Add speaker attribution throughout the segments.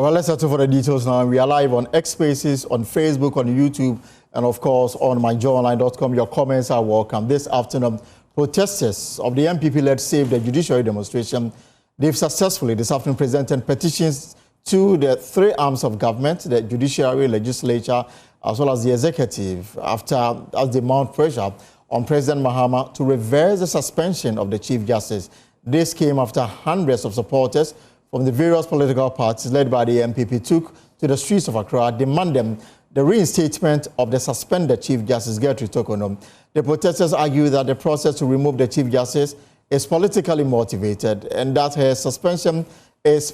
Speaker 1: Well, let's settle for the details now. We are live on X Spaces, on Facebook, on YouTube, and of course on myjoyonline.com. Your comments are welcome. This afternoon, protesters of the NPP-led Save the Judiciary demonstration, they've successfully this afternoon presented petitions to the three arms of government, the judiciary, legislature, as well as the executive, as they mount pressure on President Mahama to reverse the suspension of the Chief Justice. This came after hundreds of supporters from the various political parties led by the NPP took to the streets of Accra, demanding the reinstatement of the suspended Chief Justice, Gertrude Tokonom. The protesters argue that the process to remove the Chief Justice is politically motivated and that her suspension is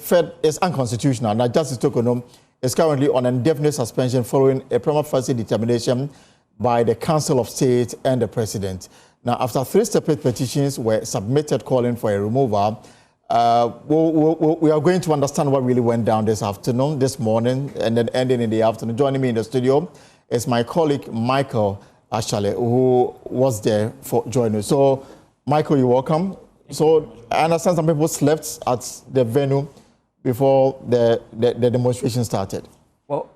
Speaker 1: unconstitutional. Now, Justice Tokonom is currently on indefinite suspension following a prima facie determination by the Council of State and the President. Now, after three separate petitions were submitted calling for a removal, we are going to understand what really went down this morning, and then ending in the afternoon. Joining me in the studio is my colleague, Michael Ashale, who was there for joining us. So, Michael, you're welcome. So, I understand some people slept at the venue before the demonstration started. Well,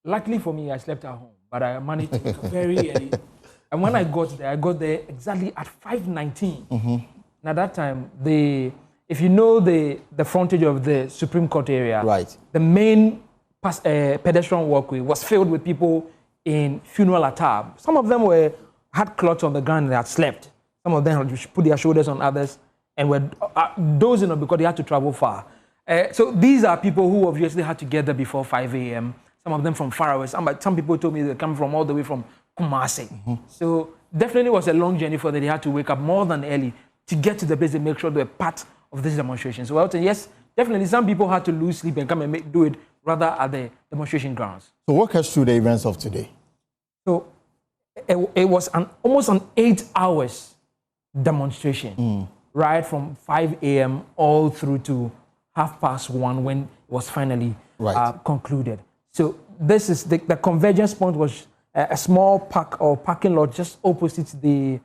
Speaker 2: luckily for me, I slept at home, but I managed to wake up very early. And when I got there exactly at 5:19. And at that time, if you know the frontage of the Supreme Court area,
Speaker 1: right,
Speaker 2: the main pedestrian walkway was filled with people in funeral attire. Some of them had cloths on the ground and had slept. Some of them had put their shoulders on others and were dozing on because they had to travel far. So these are people who obviously had to get there before 5 a.m. Some of them from far away. Some people told me they come from all the way from Kumasi. So definitely was a long journey for them. They had to wake up more than early to get to the place and make sure they were part of this demonstration. So yes, definitely some people had to lose sleep and come and do it rather at the demonstration grounds.
Speaker 1: So walk us through the events of today.
Speaker 2: So it was almost an 8 hours demonstration, right from 5 a.m. all through to 1:30 when it was finally concluded. So this is the convergence point was a small parking lot just opposite the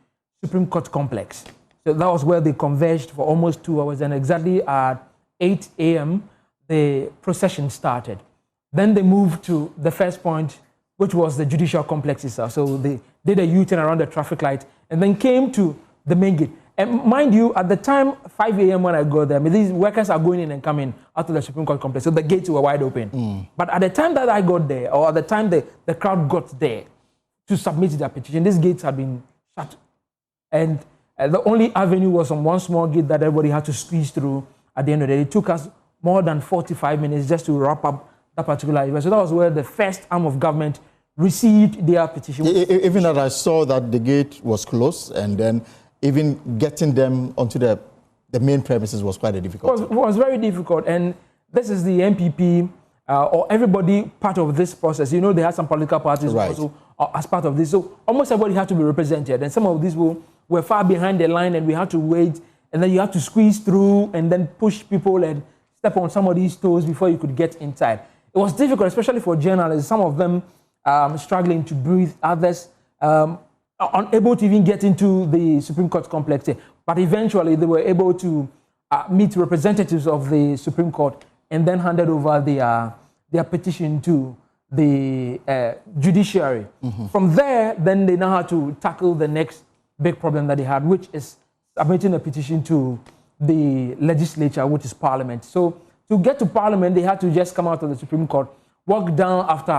Speaker 2: Supreme Court complex. So that was where they converged for almost 2 hours, and exactly at 8 a.m. the procession started. Then they moved to the first point, which was the judicial complex itself. So they did a U-turn around the traffic light and then came to the main gate. And mind you, at the time, 5 a.m. when I got there, these workers are going in and coming out of the Supreme Court complex, so the gates were wide open. But at the time that I got there, or at the time the crowd got there to submit their petition, these gates had been shut. And the only avenue was on one small gate that everybody had to squeeze through at the end of the day. It took us more than 45 minutes just to wrap up that particular event. So that was where the first arm of government received their petition.
Speaker 1: Even that I saw that the gate was closed, and then even getting them onto the main premises was quite a difficult.
Speaker 2: It was very difficult, and this is the NPP or everybody part of this process. You know, they had some political parties also as part of this, so almost everybody had to be represented, and some of these were far behind the line, and we had to wait, and then you had to squeeze through and then push people and step on some of these toes before you could get inside. It was difficult, especially for journalists. Some of them struggling to breathe, others unable to even get into the Supreme Court complex. But eventually they were able to meet representatives of the Supreme Court and then handed over their petition to the judiciary. From there, then they now had to tackle the next big problem that they had, which is submitting a petition to the legislature, which is Parliament. So to get to Parliament, they had to just come out of the Supreme Court, walk down after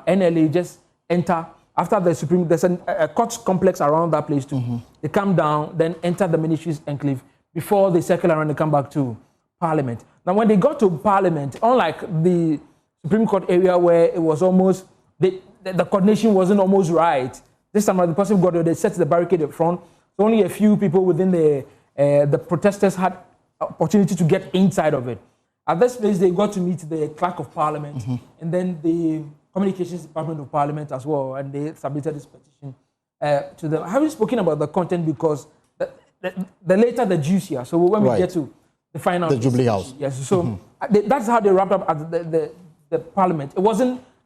Speaker 2: NLA, just enter. After the Supreme, there's a court complex around that place too. They come down, then enter the ministry's enclave before they circle around and come back to Parliament. Now, when they got to Parliament, unlike the Supreme Court area where it was almost, the coordination wasn't almost right, this time the person got there, they set the barricade up front. So only a few people within the protesters had opportunity to get inside of it. At this place, they got to meet the Clerk of Parliament and then the Communications Department of Parliament as well, and they submitted this petition to them. I haven't spoken about the content because the later the juicier. So when we get to the final,
Speaker 1: the Jubilee House.
Speaker 2: Yes. So that's how they wrapped up at the Parliament.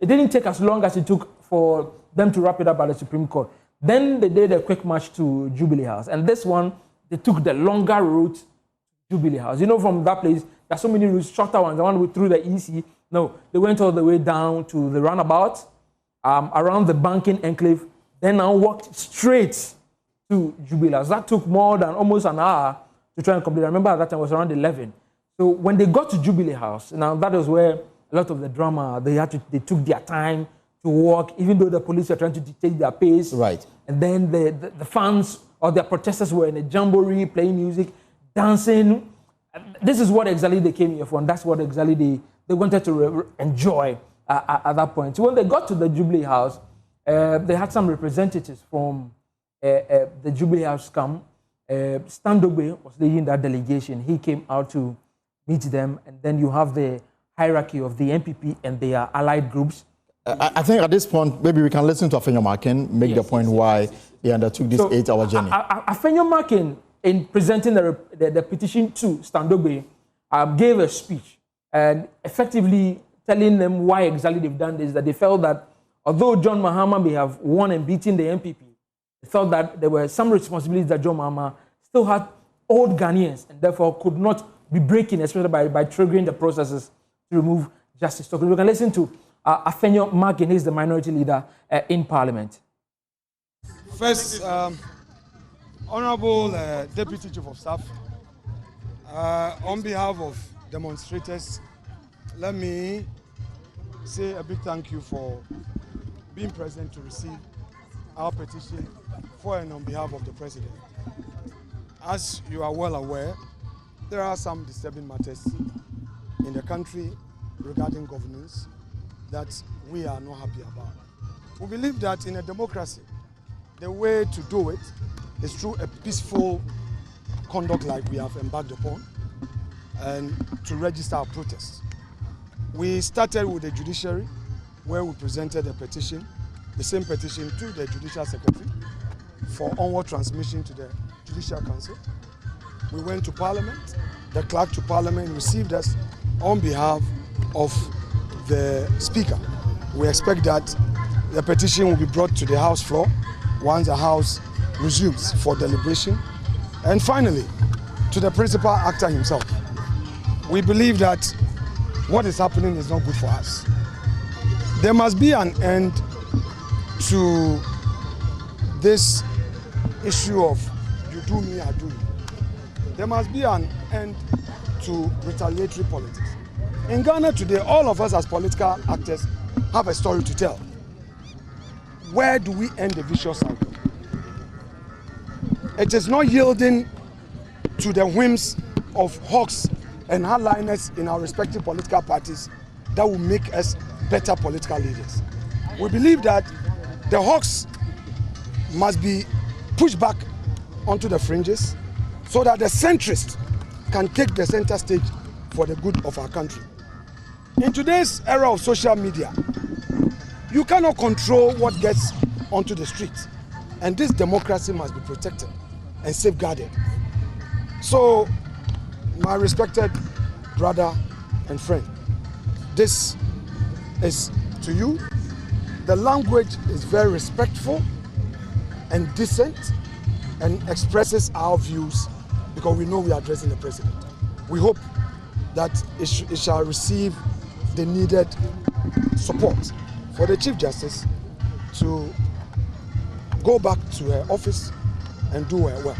Speaker 2: It didn't take as long as it took for them to wrap it up at the Supreme Court. Then they did a quick march to Jubilee House, and this one they took the longer route to Jubilee House. You know, from that place, there's so many routes, shorter ones. The one through the EC. No, they went all the way down to the roundabout, around the banking enclave, then now walked straight to Jubilee House. That took more than almost an hour to try and complete. I remember at that time it was around 11. So when they got to Jubilee House, now that was where a lot of the drama, they took their time to walk, even though the police were trying to dictate their pace.
Speaker 1: Right.
Speaker 2: And then the fans or their protesters were in a jamboree, playing music, dancing. This is what exactly they came here for, and that's what exactly they wanted to enjoy at that point. So when they got to the Jubilee House, they had some representatives from the Jubilee House come. Stan Dogbe was leading that delegation. He came out to meet them, and then you have the hierarchy of the NPP and their allied groups.
Speaker 1: I think at this point, maybe we can listen to Afenyo-Markin make the point why he undertook this 8-hour journey.
Speaker 2: Afenyo-Markin, in presenting the petition to Stan Dogbe, gave a speech and effectively telling them why exactly they've done this, that they felt that although John Mahama may have won and beaten the NPP, they felt that there were some responsibilities that John Mahama still had old Ghanaians and therefore could not be breaking, especially by triggering the processes to remove Justice Tokyo. We can listen to Afenyo-Markin. He's the minority leader in Parliament.
Speaker 3: First, Honorable Deputy Chief of Staff, on behalf of demonstrators, let me say a big thank you for being present to receive our petition for and on behalf of the President. As you are well aware, there are some disturbing matters in the country regarding governance that we are not happy about. We believe that in a democracy, the way to do it is through a peaceful conduct like we have embarked upon and to register our protests. We started with the judiciary where we presented a petition, the same petition to the Judicial Secretary for onward transmission to the Judicial Council. We went to Parliament. The clerk to Parliament received us on behalf of the Speaker. We expect that the petition will be brought to the House floor once the House resumes for deliberation. And finally, to the principal actor himself. We believe that what is happening is not good for us. There must be an end to this issue of you do me, I do you. There must be an end to retaliatory politics. In Ghana today, all of us as political actors have a story to tell. Where do we end the vicious cycle? It is not yielding to the whims of hawks and hardliners in our respective political parties that will make us better political leaders. We believe that the hawks must be pushed back onto the fringes so that the centrists can take the center stage for the good of our country. In today's era of social media, you cannot control what gets onto the street, and this democracy must be protected and safeguarded. So, my respected brother and friend, this is to you. The language is very respectful and decent and expresses our views because we know we are addressing the President. We hope that it shall receive the needed support for the Chief Justice to go back to her office and do her work.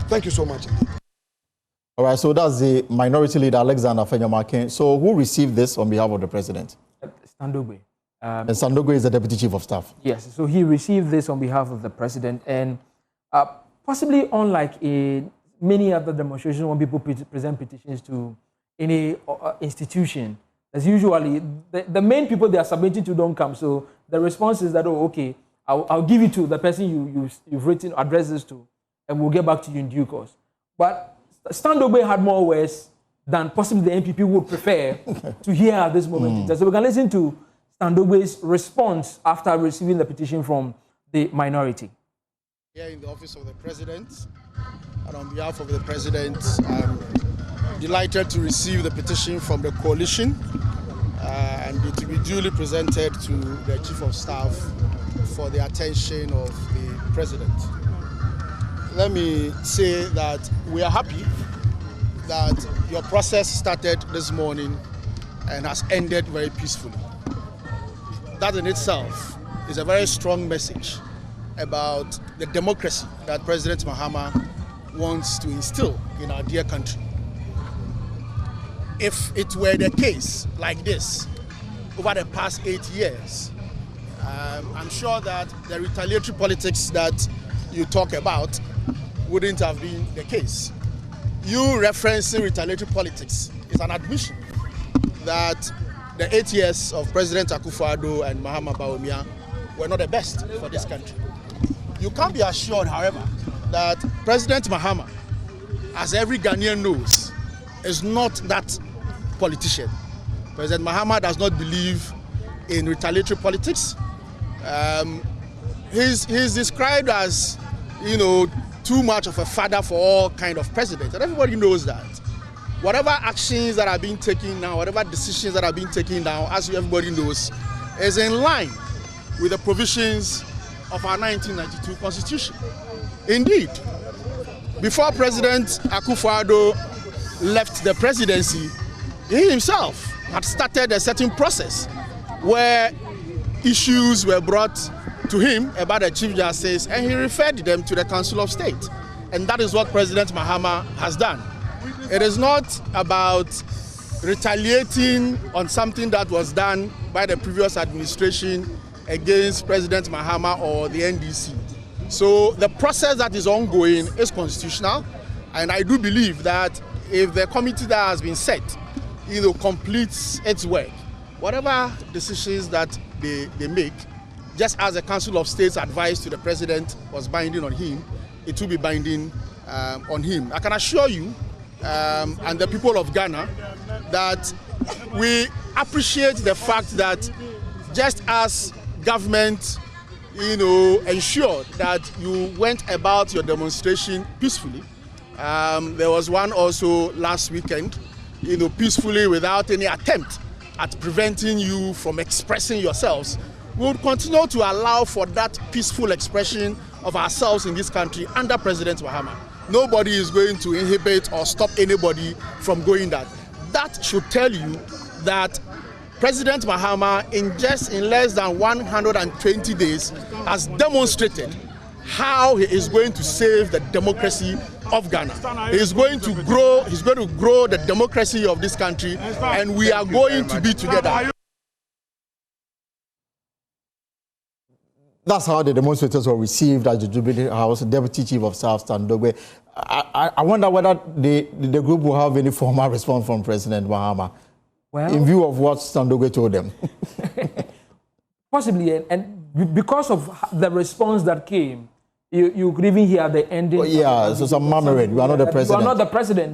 Speaker 3: Thank you so much indeed.
Speaker 1: All right, so that's the minority leader, Alexander Afenyo-Markin. So who received this on behalf of the President?
Speaker 2: Stan Dogbe.
Speaker 1: And Stan Dogbe is the Deputy Chief of Staff.
Speaker 2: Yes, so he received this on behalf of the President, and possibly unlike many other demonstrations when people present petitions to any institution, as usually the main people they are submitting to don't come. So the response is that, oh, okay, I'll give it to the person you've written addresses to, and we'll get back to you in due course. But Stan Dogbe had more words than possibly the NPP would prefer to hear at this moment. So we can listen to Stan Dogbe's response after receiving the petition from the minority.
Speaker 4: Here in the office of the President, and on behalf of the President, I'm delighted to receive the petition from the coalition and it will be duly presented to the Chief of Staff for the attention of the President. Let me say that we are happy that your process started this morning and has ended very peacefully. That in itself is a very strong message about the democracy that President Mahama wants to instill in our dear country. If it were the case like this over the past 8 years, I'm sure that the retaliatory politics that you talk about wouldn't have been the case. You referencing retaliatory politics is an admission that the 8 years of President Akufo-Addo and Mahama Bawumia were not the best for this country. You can be assured, however, that President Mahama, as every Ghanaian knows, is not that politician. President Mahama does not believe in retaliatory politics. He's described as, too much of a father for all kind of presidents, and everybody knows that. Whatever actions that are being taken now, whatever decisions that are being taken now, as everybody knows, is in line with the provisions of our 1992 Constitution. Indeed, before President Akufo-Addo left the presidency, he himself had started a certain process where issues were brought to him about the Chief Justice, and he referred them to the Council of State. And that is what President Mahama has done. It is not about retaliating on something that was done by the previous administration against President Mahama or the NDC. So the process that is ongoing is constitutional, and I do believe that if the committee that has been set, completes its work, whatever decisions that they make, just as the Council of State's advice to the President was binding on him, it will be binding on him. I can assure you and the people of Ghana that we appreciate the fact that just as government ensured that you went about your demonstration peacefully, there was one also last weekend, peacefully without any attempt at preventing you from expressing yourselves. We will continue to allow for that peaceful expression of ourselves in this country under President Mahama. Nobody is going to inhibit or stop anybody from going that. That should tell you that President Mahama, in less than 120 days, has demonstrated how he is going to save the democracy of Ghana. He is going to grow the democracy of this country, and we are going to be together.
Speaker 1: That's how the demonstrators were received at the Jubilee House. Deputy Chief of Staff Stan Dogbe. I wonder whether the group will have any formal response from President Mahama, in view of what Stan Dogbe told them.
Speaker 2: Possibly, and because of the response that came, you could even hear the ending.
Speaker 1: Oh, yeah, so some murmuring. You are not the president.
Speaker 2: You are not the president.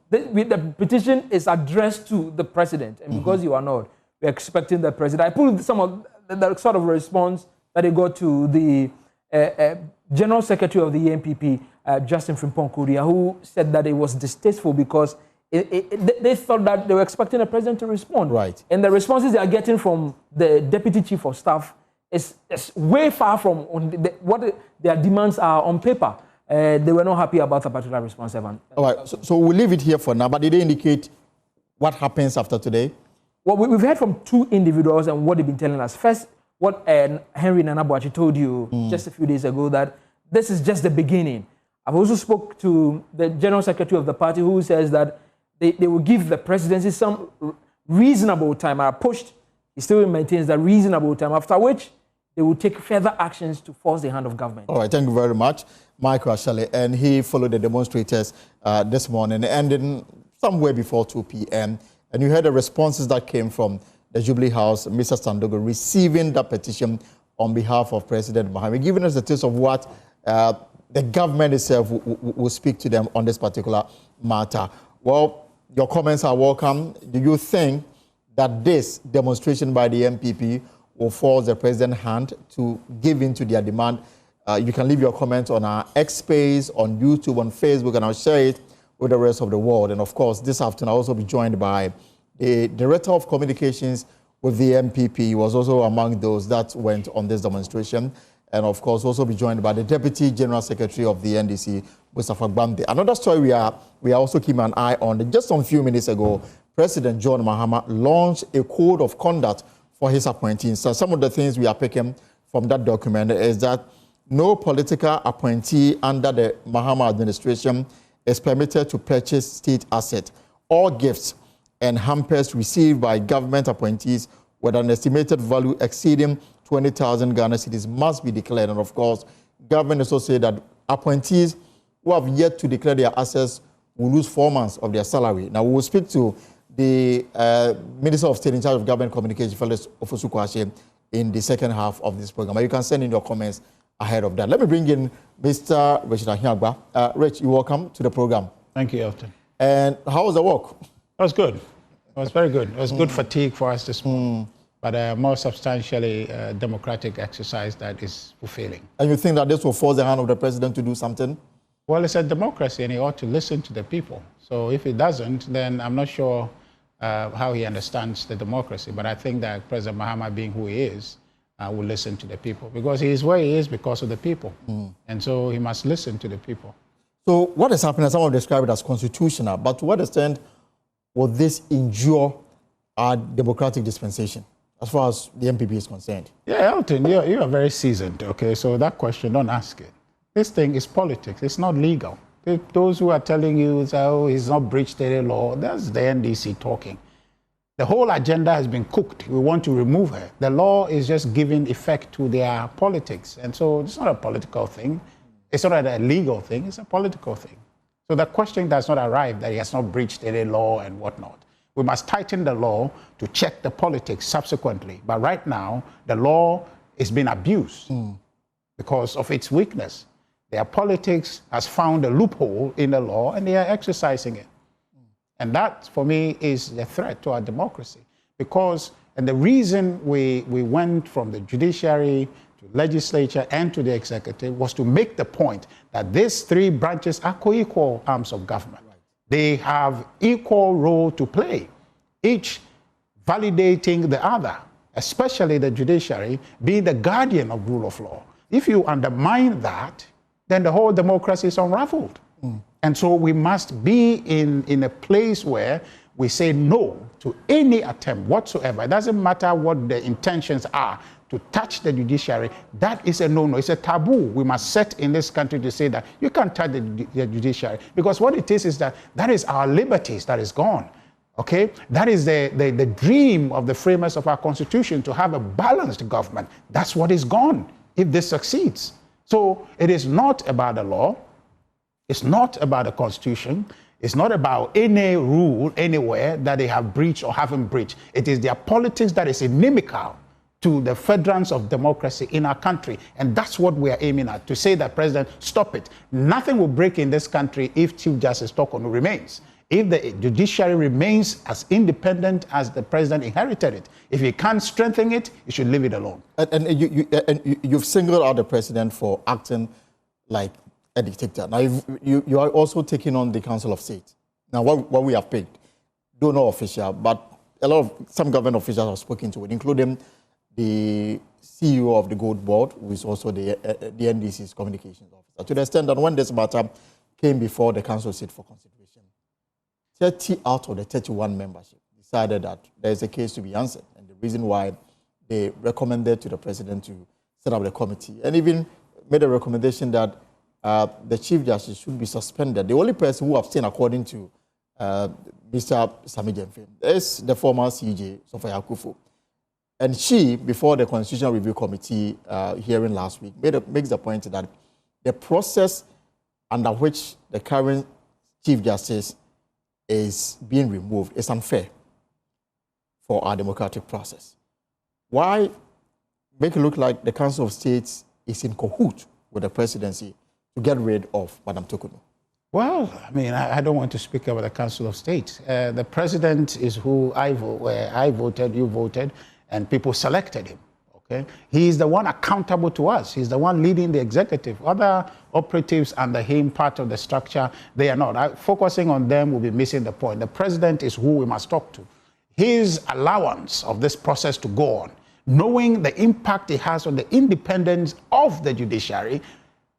Speaker 2: The petition is addressed to the president, and because you are not, we're expecting the president. I put some of the sort of response that they got to the General Secretary of the NPP, Justin Frimpong-Korea, who said that it was distasteful because they thought that they were expecting the president to respond. Right. And the responses they are getting from the Deputy Chief of Staff is way far from what their demands are on paper. They were not happy about a particular response, Evan.
Speaker 1: All right, so we'll leave it here for now, but did they indicate what happens after today?
Speaker 2: Well, we've heard from two individuals and what they've been telling us. First, what Henry Nana Boakye told you just a few days ago, that this is just the beginning. I've also spoke to the General Secretary of the party, who says that they will give the presidency some reasonable time. I pushed, he still maintains that reasonable time, after which they will take further actions to force the hand of government. All
Speaker 1: right, thank you very much, Michael Ashale. And he followed the demonstrators this morning, ending somewhere before 2 p.m. And you heard the responses that came from the Jubilee House, Mr. Stan Dogbe, receiving that petition on behalf of President Mahama, giving us a taste of what the government itself will speak to them on this particular matter. Well, your comments are welcome. Do you think that this demonstration by the NPP will force the president's hand to give in to their demand? You can leave your comments on our X space, on YouTube, on Facebook, and I'll share it with the rest of the world. And of course, this afternoon I'll also be joined by the Director of Communications with the NPP. He was also among those that went on this demonstration. And of course, also be joined by the Deputy General Secretary of the NDC, Mustafa Gbamde. Another story we are also keeping an eye on. Just a few minutes ago, President John Mahama launched a code of conduct for his appointees. So some of the things we are picking from that document is that no political appointee under the Mahama administration is permitted to purchase state assets or gifts and hampers received by government appointees with an estimated value exceeding 20,000 Ghana cedis must be declared. And of course, government also said that appointees who have yet to declare their assets will lose 4 months of their salary. Now, we will speak to the Minister of State in charge of Government Communication, Felix Ofosu-Kwakye, in the second half of this program. You can send in your comments ahead of that. Let me bring in Mr. Richard Ahiagba. Rich, you're welcome to the program.
Speaker 5: Thank you, Elton.
Speaker 1: And how was the walk?
Speaker 5: It was good. It was very good. It was good fatigue for us this morning, but a more substantially democratic exercise that is fulfilling.
Speaker 1: And you think that this will force the hand of the president to do something?
Speaker 5: Well, it's a democracy and he ought to listen to the people. So if he doesn't, then I'm not sure how he understands the democracy. But I think that President Mahama, being who he is, will listen to the people because he is where he is because of the people. And so he must listen to the people.
Speaker 1: So what is happening, some have described it as constitutional, but to what extent will this endure our democratic dispensation as far as the NPP is concerned?
Speaker 5: Yeah, Elton, you are very seasoned, okay? So that question, don't ask it. This thing is politics. It's not legal. Those who are telling you, oh, he's not breached any law, that's the NDC talking. The whole agenda has been cooked. We want to remove her. The law is just giving effect to their politics. And so it's not a political thing. It's not a legal thing. It's a political thing. So the question does not arrive that he has not breached any law and whatnot. We must tighten the law to check the politics subsequently. But right now, the law is being abused because of its weakness. Their politics has found a loophole in the law and they are exercising it. And that, for me, is a threat to our democracy. Because, and the reason we went from the judiciary to legislature and to the executive was to make the point that these three branches are co-equal arms of government. Right. They have equal role to play, each validating the other, especially the judiciary being the guardian of rule of law. If you undermine that, then the whole democracy is unraveled. And so we must be in a place where we say no to any attempt whatsoever. It doesn't matter what the intentions are to touch the judiciary. That is a no-no. It's a taboo we must set in this country to say that you can't touch the judiciary. Because what it is that is our liberties that is gone. Okay? That is the dream of the framers of our constitution, to have a balanced government. That's what is gone if this succeeds. So it is not about the law. It's not about the constitution. It's not about any rule anywhere that they have breached or haven't breached. It is their politics that is inimical to the furtherance of democracy in our country. And that's what we are aiming at, to say that, President, stop it. Nothing will break in this country if Chief Justice Tokonu remains. If the judiciary remains as independent as the president inherited it, if he can't strengthen it, you should leave it alone.
Speaker 1: And you've singled out the president for acting like a dictator. Now, you are also taking on the Council of State. Now, what we have picked, though not official, but some government officials have spoken to it, including the CEO of the Gold Board, who is also the NDC's communications officer, to the extent that when this matter came before the Council of State for consideration, 30 out of the 31 membership decided that there is a case to be answered. And the reason why they recommended to the president to set up the committee and even made a recommendation that the Chief Justice should be suspended. The only person who abstained, according to Mr. Sami Jemfe, is the former CJ, Sophia Akufo. And she, before the Constitutional Review Committee hearing last week, makes the point that the process under which the current Chief Justice is being removed is unfair for our democratic process. Why make it look like the Council of State is in cahoot with the presidency to get rid of Madam Tokonu?
Speaker 5: Well, I mean, I don't want to speak about the Council of State. The president is who where I voted, you voted, and people selected him. Okay? He is the one accountable to us. He's the one leading the executive. Other operatives under him, part of the structure, they are not. Focusing on them will be missing the point. The president is who we must talk to. His allowance of this process to go on, knowing the impact it has on the independence of the judiciary,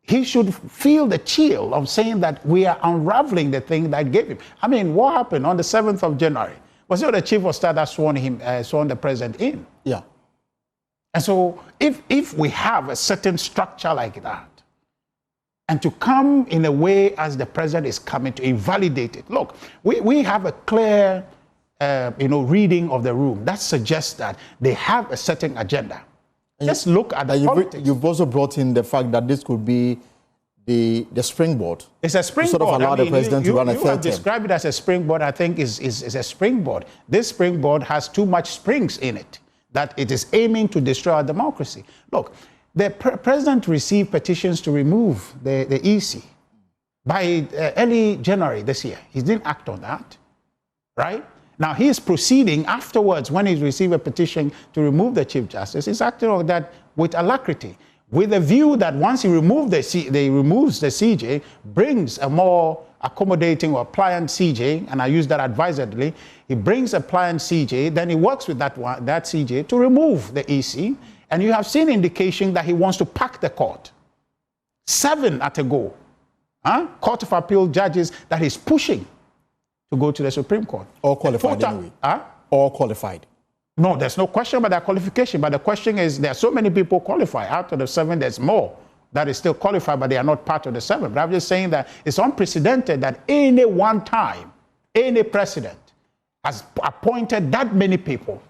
Speaker 5: he should feel the chill of saying that we are unraveling the thing that gave him. I mean, what happened on the 7th of January? Was it the chief of staff that sworn the president in?
Speaker 1: Yeah.
Speaker 5: And so if we have a certain structure like that, and to come in a way as the president is coming to invalidate it. Look, we have a clear, reading of the room that suggests that they have a certain agenda. Just look at the politics.
Speaker 1: You've also brought in the fact that this could be the springboard.
Speaker 5: It's a springboard.
Speaker 1: To sort of allow the president to run a third term.
Speaker 5: You describe it as a springboard, I think is a springboard. This springboard has too much springs in it, that it is aiming to destroy our democracy. Look, the president received petitions to remove the EC by early January this year. He didn't act on that, right? Now he is proceeding afterwards when he's received a petition to remove the Chief Justice. He's acting on that with alacrity, with a view that once he removes the CJ, brings a more accommodating or pliant CJ, and I use that advisedly, he brings a pliant CJ, then he works with that CJ to remove the EC. And you have seen indication that he wants to pack the court. 7 at a go. Court of Appeal judges that he's pushing to go to the Supreme Court.
Speaker 1: All qualified anyway. All qualified.
Speaker 5: No, there's no question about their qualification. But the question is, there are so many people qualified. Out of the 7, there's more that is still qualified, but they are not part of the 7. But I'm just saying that it's unprecedented that any one time, any president has appointed that many people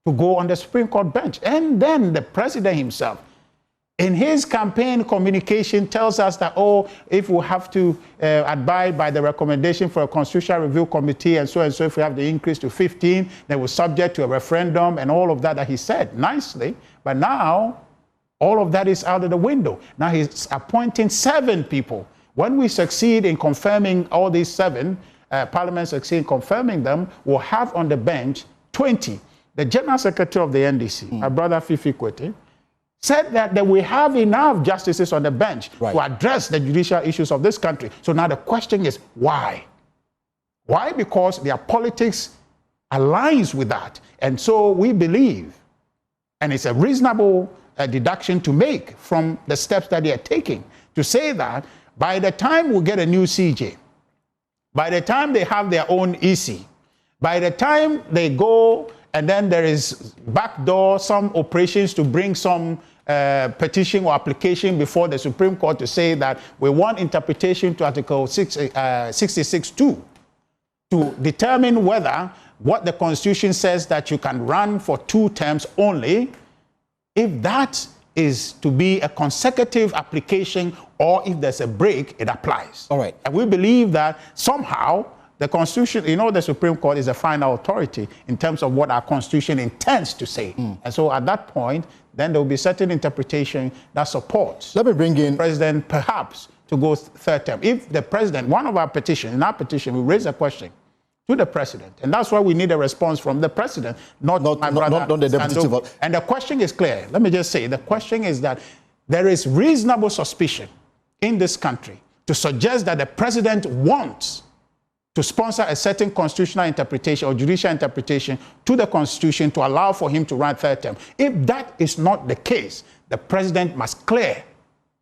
Speaker 5: to go on the Supreme Court bench. And then the president himself, in his campaign communication, tells us that, if we have to abide by the recommendation for a constitutional review committee and so, if we have the increase to 15, then we're subject to a referendum and all of that he said nicely. But now, all of that is out of the window. Now he's appointing 7 people. When we succeed in confirming all these 7, Parliament succeed in confirming them, we'll have on the bench 20. The General Secretary of the NDC, my brother Fifi Kwete, said that we have enough justices on the bench to address the judicial issues of this country. So now the question is, why? Why? Because their politics aligns with that. And so we believe, and it's a reasonable deduction to make from the steps that they are taking, to say that by the time we get a new CJ, by the time they have their own EC, by the time they go and then there is backdoor, some operations to bring some petition or application before the Supreme Court to say that we want interpretation to Article 66(2) to determine whether what the Constitution says that you can run for 2 terms only, if that is to be a consecutive application or if there's a break, it applies.
Speaker 1: All right.
Speaker 5: And we believe that somehow the Constitution, the Supreme Court is a final authority in terms of what our Constitution intends to say. And so at that point, then there will be certain interpretation that supports.
Speaker 1: Let me bring in
Speaker 5: the president perhaps to go 3rd term. If the president, in our petition, we raise a question to the president. And that's why we need a response from the president, not the deputy. And the question is clear. Let me just say, the question is that there is reasonable suspicion in this country to suggest that the president wants to sponsor a certain constitutional interpretation or judicial interpretation to the Constitution to allow for him to run 3rd term. If that is not the case, the president must clear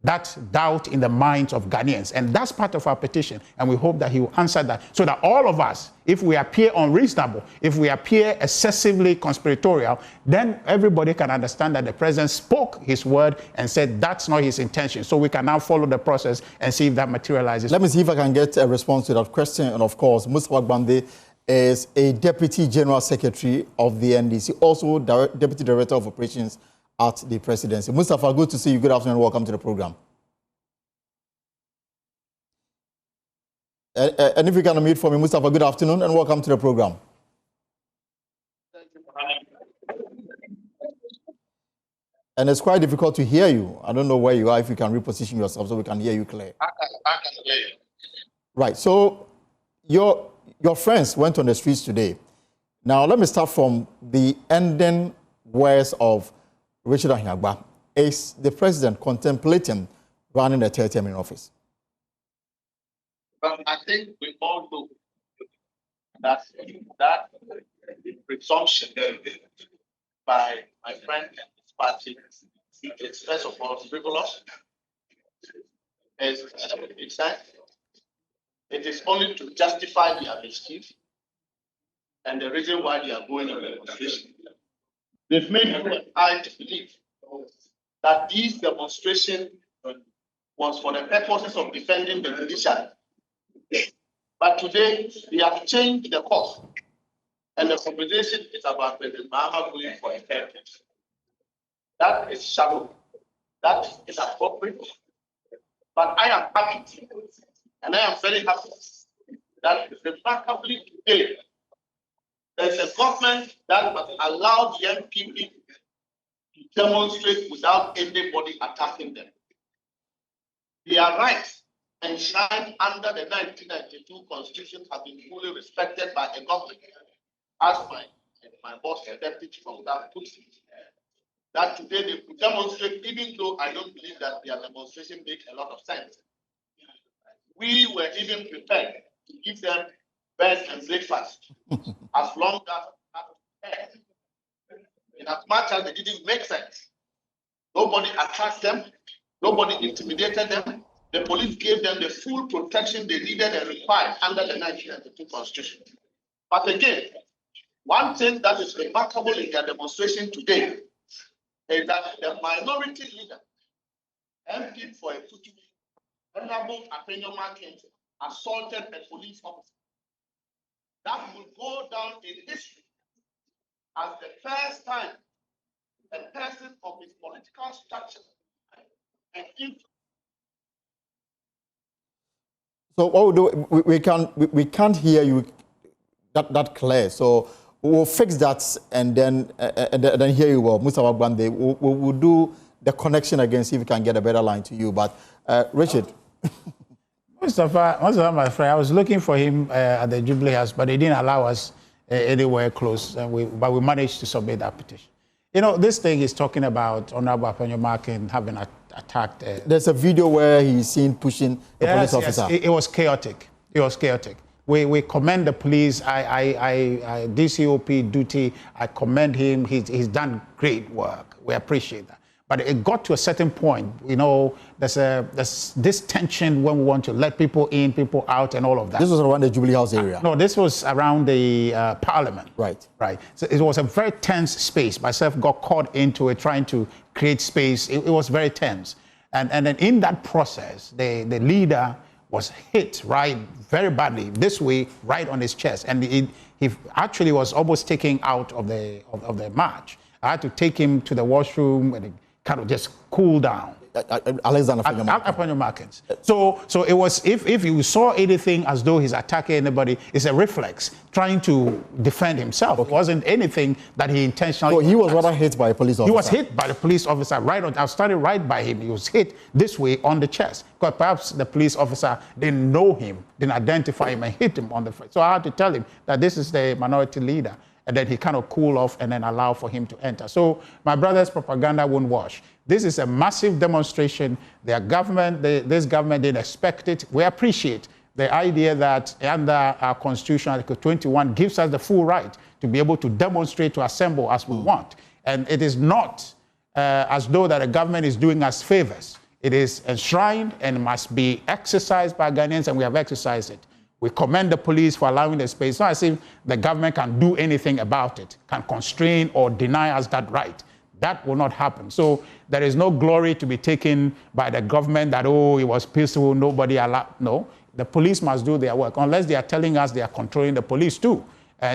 Speaker 5: that doubt in the minds of Ghanaians. And that's part of our petition. And we hope that he will answer that so that all of us, if we appear unreasonable, if we appear excessively conspiratorial, then everybody can understand that the president spoke his word and said that's not his intention. So we can now follow the process and see if that materializes.
Speaker 1: Let me see if I can get a response to that question. And of course, Mustafa Gbande is a Deputy General Secretary of the NDC, also Deputy Director of Operations at the presidency. Mustafa, good to see you. Good afternoon. Welcome to the program. And if you can unmute for me, Mustafa, good afternoon and welcome to the program. And it's quite difficult to hear you. I don't know where you are, if you can reposition yourself so we can hear you clear.
Speaker 6: I can hear you.
Speaker 1: Right. So your friends went on the streets today. Now, let me start from the ending words of Richard Ahiagba. Is the president contemplating running a 3rd term in office?
Speaker 6: But I think we all know that presumption by my friend and his party is first of all frivolous. It is only to justify their mischief. and the reason why they are going on the demonstration. They've made I to believe that this demonstration was for the purposes of defending the judiciary. But today, they have changed the course, and the conversation is about President Mahama going for a third term. That is shallow. That is appropriate. But I am happy, and I am very happy that remarkably today, there's a government that has allowed the NPP to demonstrate without anybody attacking them. Their rights enshrined under the 1992 Constitution have been fully respected by the government, as my boss, the deputy from that puts it. That today they could demonstrate, even though I don't believe that their demonstration makes a lot of sense. We were even prepared to give them beds and breakfast as long as in as much as they didn't make sense. Nobody attacked them, nobody intimidated them. The police gave them the full protection they needed and required under the 1992 Constitution. But again, one thing that is remarkable in their demonstration today is that the minority leader, MP for a Kutu, Honorable Afenyo-Markin, assaulted a police officer. That will go down in history as the first time a person of his political structure and influence.
Speaker 1: So what we'll do, we can't hear you that clear. So we'll fix that and then hear you well. Mustafa Bande, we'll do the connection again, see if we can get a better line to you. But Richard.
Speaker 5: Mustafa, my friend, I was looking for him at the Jubilee House, but they didn't allow us anywhere close. But we managed to submit that petition. You know, this thing is talking about Honorable Afenyo-Markin having attacked.
Speaker 1: There's a video where he's seen pushing the police officer.
Speaker 5: Yes, it was chaotic. It was chaotic. We commend the police. DCOP duty. I commend him. He's done great work. We appreciate that. But it got to a certain point, you know, there's this tension when we want to let people in, people out, and all of that.
Speaker 1: This was around the Jubilee House area?
Speaker 5: No, this was around the Parliament.
Speaker 1: Right.
Speaker 5: Right. So it was a very tense space. Myself got caught into it, trying to create space. It was very tense. And then in that process, the leader was hit very badly, this way, right on his chest. And he actually was almost taken out of the march. I had to take him to the washroom and kind of just cool down.
Speaker 1: Alexander
Speaker 5: Afenyo-Markin. So it was, if you saw anything as though he's attacking anybody, it's a reflex, trying to defend himself. Okay. It wasn't anything that he intentionally...
Speaker 1: So he was rather hit by a police officer?
Speaker 5: He was hit by the police officer right on... I was standing right by him. He was hit this way on the chest. Because perhaps the police officer didn't know him, didn't identify him, and hit him on the face. So I had to tell him that this is the minority leader. And then he kind of cool off and then allow for him to enter. So my brother's propaganda won't wash. This is a massive demonstration. Their government, this government didn't expect it. We appreciate the idea that under our Constitution, Article 21, gives us the full right to be able to demonstrate, to assemble as we want. And it is not as though that the government is doing us favors. It is enshrined and must be exercised by Ghanaians, and we have exercised it. We commend the police for allowing the space. It's not as if the government can do anything about it, can constrain or deny us that right. That will not happen. So there is no glory to be taken by the government that, oh, it was peaceful, nobody allowed. No, the police must do their work, unless they are telling us they are controlling the police too,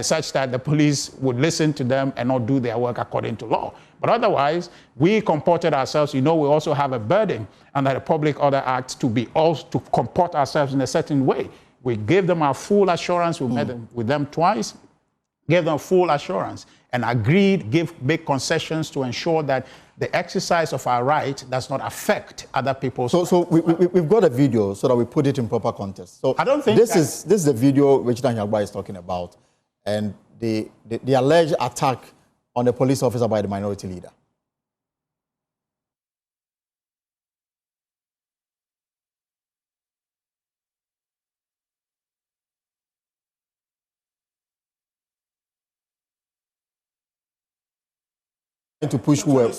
Speaker 5: such that the police would listen to them and not do their work according to law. But otherwise, we comported ourselves. You know, we also have a burden under the Public Order Act to comport ourselves in a certain way. We gave them our full assurance. We met with them twice, gave them full assurance, and agreed, make concessions to ensure that the exercise of our right does not affect other people's rights.
Speaker 1: So we've got a video so that we put it in proper context. So
Speaker 5: I don't think
Speaker 1: this is the video Richard Anyagba is talking about, and the alleged attack on the police officer by the minority leader. To push whoever.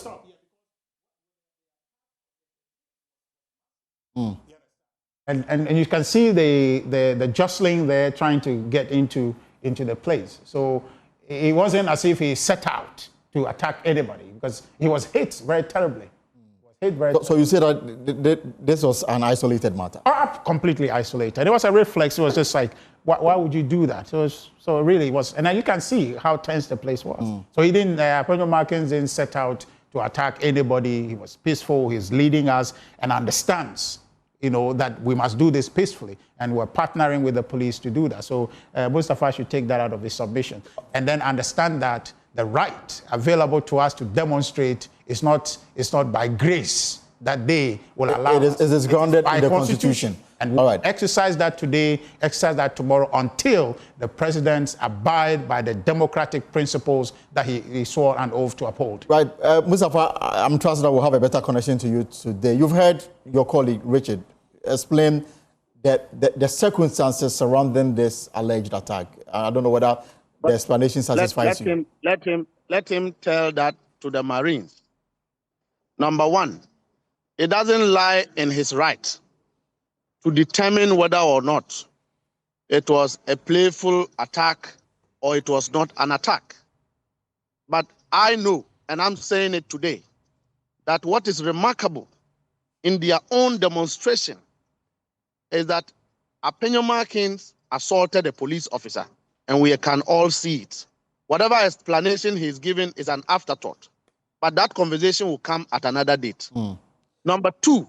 Speaker 5: And you can see the jostling there, trying to get into into the place. So it wasn't as if he set out to attack anybody, because he was hit very terribly.
Speaker 1: So you say that this was an isolated matter?
Speaker 5: Completely isolated. It was a reflex. It was just like, why would you do that? So it really was, and then you can see how tense the place was. So he didn't, Afenyo-Markin didn't set out to attack anybody. He was peaceful. He's leading us and understands, that we must do this peacefully, and we're partnering with the police to do that. So most of us should take that out of his submission, and then understand that the right available to us to demonstrate is not by grace that they will allow us.
Speaker 1: It is grounded in the Constitution.
Speaker 5: And we'll exercise that today, exercise that tomorrow, until the presidents abide by the democratic principles that he swore an oath to uphold.
Speaker 1: Right. Mustafa, I'm trusting that we'll have a better connection to you today. You've heard your colleague, Richard, explain the circumstances surrounding this alleged attack. I don't know whether the explanation satisfies you.
Speaker 4: Let him tell that to the Marines. Number one, it doesn't lie in his right to determine whether or not it was a playful attack or it was not an attack. But I know, and I'm saying it today, that what is remarkable in their own demonstration is that Afenyo-Markin assaulted a police officer, and we can all see it. Whatever explanation he's given is an afterthought, but that conversation will come at another date. Number two,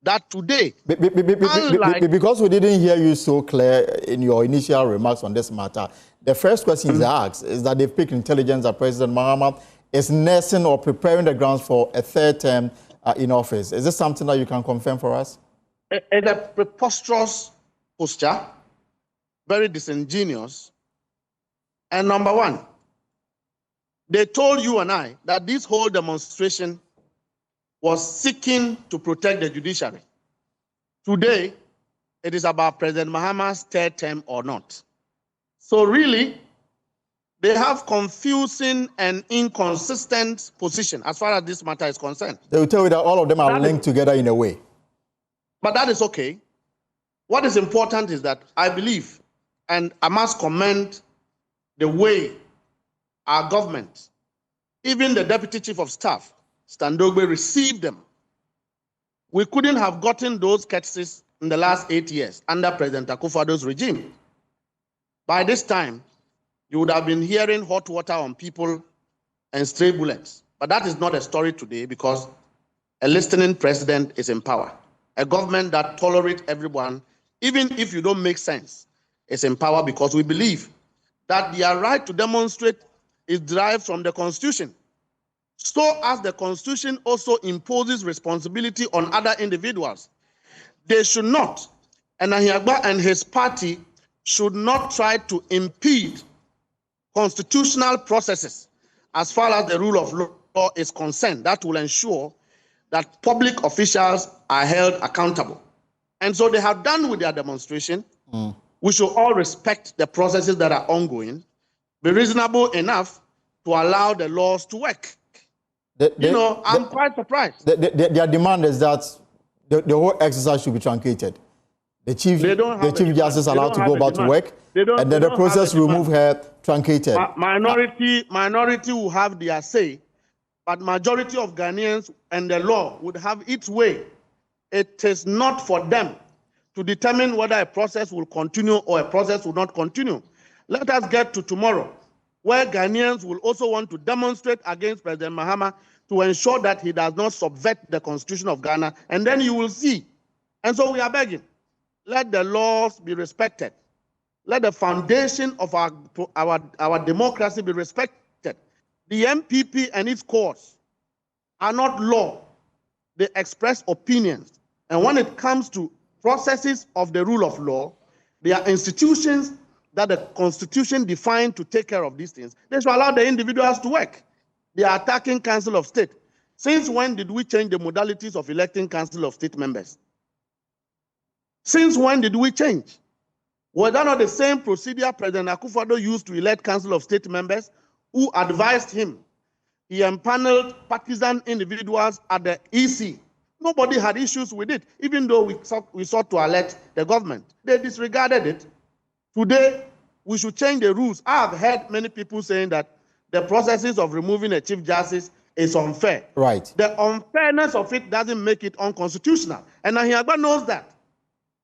Speaker 4: that today,
Speaker 1: because we didn't hear you so clear in your initial remarks on this matter, the first question is asked is that they've picked intelligence that President Mahama is nursing or preparing the grounds for a third term in office. Is this something that you can confirm for us?
Speaker 4: It's a preposterous posture, very disingenuous. And number one, they told you and I that this whole demonstration was seeking to protect the judiciary. Today, it is about President Mahama's third term or not. So really, they have confusing and inconsistent position as far as this matter is concerned.
Speaker 1: They will tell you that all of them are linked together in a way.
Speaker 4: But that is okay. What is important is that I believe, and I must commend the way our government, even the Deputy Chief of Staff, Standogbe, received them. We couldn't have gotten those cases in the last 8 years under President Akufo-Addo's regime. By this time, you would have been hearing hot water on people and stray bullets. But that is not a story today, because a listening president is in power. A government that tolerates everyone, even if you don't make sense, is in power, because we believe that their right to demonstrate is derived from the Constitution. So as the Constitution also imposes responsibility on other individuals, they should not, and Ahiagba and his party should not try to impede constitutional processes as far as the rule of law is concerned. That will ensure that public officials are held accountable. And so they have done with their demonstration. We should all respect the processes that are ongoing, be reasonable enough to allow the laws to work. I'm quite surprised.
Speaker 1: Their demand is that the whole exercise should be truncated. The Chief Justice allowed to go back to work, and then the process will move her truncated.
Speaker 4: Minority will have their say, but majority of Ghanaians and the law would have its way. It is not for them to determine whether a process will continue or a process will not continue. Let us get to tomorrow, where Ghanaians will also want to demonstrate against President Mahama to ensure that he does not subvert the Constitution of Ghana, and then you will see. And so we are begging, let the laws be respected. Let the foundation of our democracy be respected. The NPP and its courts are not law. They express opinions. And when it comes to processes of the rule of law, they are institutions that the Constitution defined to take care of these things. They should allow the individuals to work. They are attacking Council of State. Since when did we change the modalities of electing Council of State members? Since when did we change? Was that not the same procedure President Akufo-Addo used to elect Council of State members who advised him? He empaneled partisan individuals at the EC. Nobody had issues with it, even though we sought to elect the government. They disregarded it. Today,
Speaker 6: we should change the rules. I have heard many people saying that the processes of removing a Chief Justice is unfair.
Speaker 1: Right.
Speaker 6: The unfairness of it doesn't make it unconstitutional. And Ahiagba knows that.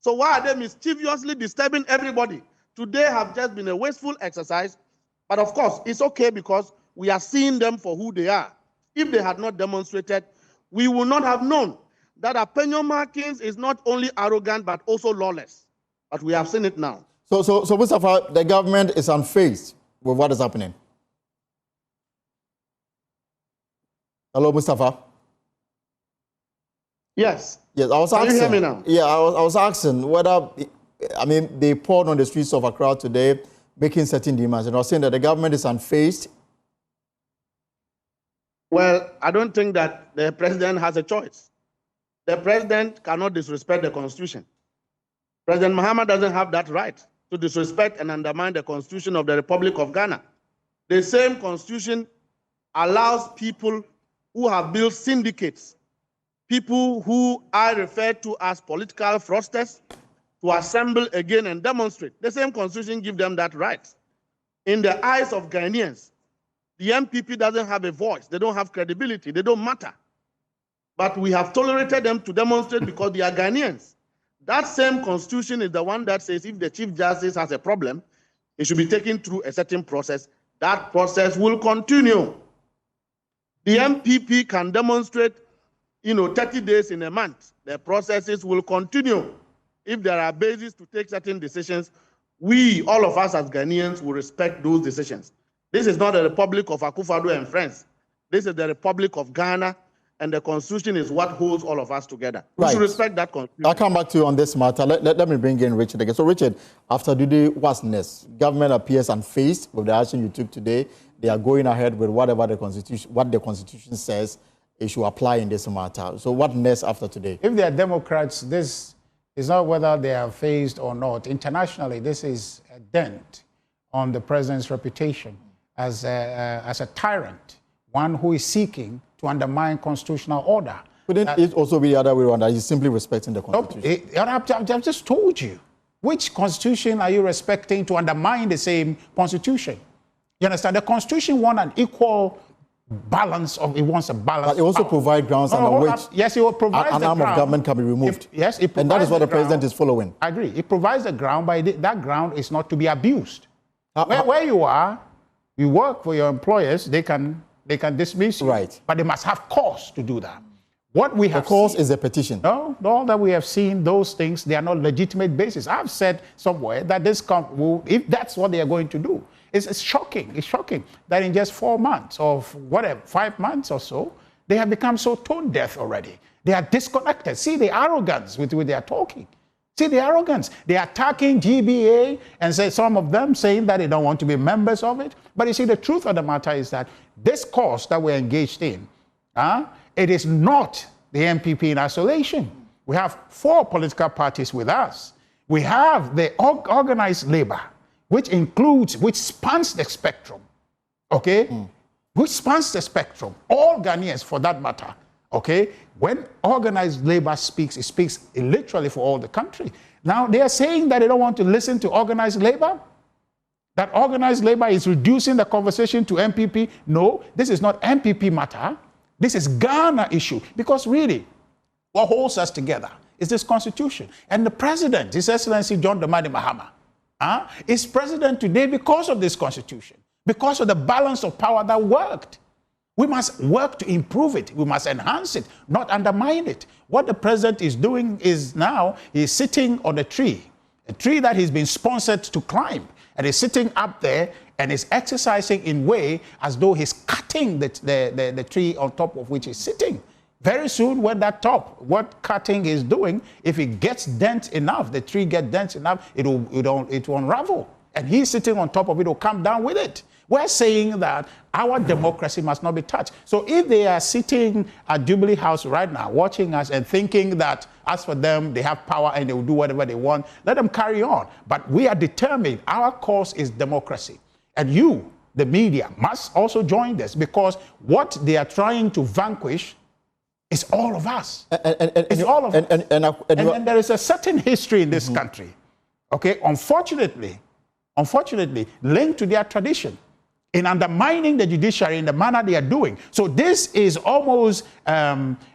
Speaker 6: So why are they mischievously disturbing everybody? Today have just been a wasteful exercise. But of course, it's okay because we are seeing them for who they are. If they had not demonstrated, we would not have known that Afenyo-Markin is not only arrogant, but also lawless. But we have seen it now.
Speaker 1: So Mustafa, the government is unfazed with what is happening. Hello, Mustafa.
Speaker 6: Yes.
Speaker 1: Yes, I was asking.
Speaker 6: Can you hear me now?
Speaker 1: Yeah, I was asking whether, I mean, they poured on the streets of Accra today, making certain demands, and I was saying that the government is unfazed.
Speaker 6: Well, I don't think that the president has a choice. The president cannot disrespect the Constitution. President Mahama doesn't have that right to disrespect and undermine the Constitution of the Republic of Ghana. The same Constitution allows people who have built syndicates, people who I refer to as political fraudsters, to assemble again and demonstrate. The same Constitution gives them that right. In the eyes of Ghanaians, the NPP doesn't have a voice. They don't have credibility. They don't matter. But we have tolerated them to demonstrate because they are Ghanaians. That same Constitution is the one that says if the Chief Justice has a problem, it should be taken through a certain process. That process will continue. The NPP can demonstrate, 30 days in a month. The processes will continue. If there are bases to take certain decisions, we, all of us as Ghanaians, will respect those decisions. This is not the Republic of Akufo-Addo and friends. This is the Republic of Ghana, and the Constitution is what holds all of us together. We should respect that Constitution.
Speaker 1: I'll come back to you on this matter. Let me bring in Richard again. So, Richard, after today, what's next? Government appears unfazed with the action you took today. They are going ahead with whatever the Constitution says it should apply in this matter. So, what next after today?
Speaker 5: If they are Democrats, this is not whether they are phased or not. Internationally, this is a dent on the president's reputation as a tyrant, one who is seeking to undermine constitutional order.
Speaker 1: Couldn't it also be the other way around, that he's simply respecting the Constitution?
Speaker 5: I've just told you. Which Constitution are you respecting to undermine the same Constitution? You understand? The Constitution wants an equal balance of, it wants a balance.
Speaker 1: But it also provides grounds under which
Speaker 5: yes, it will provide
Speaker 1: an arm of government can be removed. And that is what the president is following.
Speaker 5: I agree. It provides the ground, but that ground is not to be abused. Where you are, you work for your employers, they can dismiss you.
Speaker 1: Right.
Speaker 5: But they must have cause to do that. What we have
Speaker 1: the cause is a petition.
Speaker 5: No, all that we have seen, those things, they are not legitimate basis. I've said somewhere that if that's what they are going to do, it's shocking. It's shocking that in just 4 months or whatever, 5 months or so, they have become so tone deaf already. They are disconnected. See the arrogance with which they are talking. See the arrogance. They are attacking GBA and some of them saying that they don't want to be members of it. But you see, the truth of the matter is that this cause that we're engaged in, it is not the NPP in isolation. We have 4 political parties with us. We have the organized labor, which spans the spectrum, okay? Which spans the spectrum, all Ghanaians for that matter, okay? When organized labor speaks, it speaks literally for all the country. Now, they are saying that they don't want to listen to organized labor, that organized labor is reducing the conversation to NPP. No, this is not NPP matter. This is Ghana issue. Because really, what holds us together is this Constitution. And the president, His Excellency John Dramani Mahama, is president today because of this Constitution, because of the balance of power that worked. We must work to improve it. We must enhance it, not undermine it. What the president is doing is now he's sitting on a tree that he's been sponsored to climb. And he's sitting up there and is exercising in way as though he's cutting the tree on top of which he's sitting. Very soon, when what cutting is doing, if it gets dense enough, the tree gets dense enough, it will unravel. And he's sitting on top of it, it will come down with it. We're saying that our democracy must not be touched. So if they are sitting at Jubilee House right now, watching us and thinking that as for them, they have power and they will do whatever they want, let them carry on. But we are determined. Our cause is democracy. And you, the media, must also join this, because what they are trying to vanquish is all of us. It's all of us. And there is a certain history in this country. Okay, unfortunately, unfortunately, linked to their tradition in undermining the judiciary in the manner they are doing. So this is almost,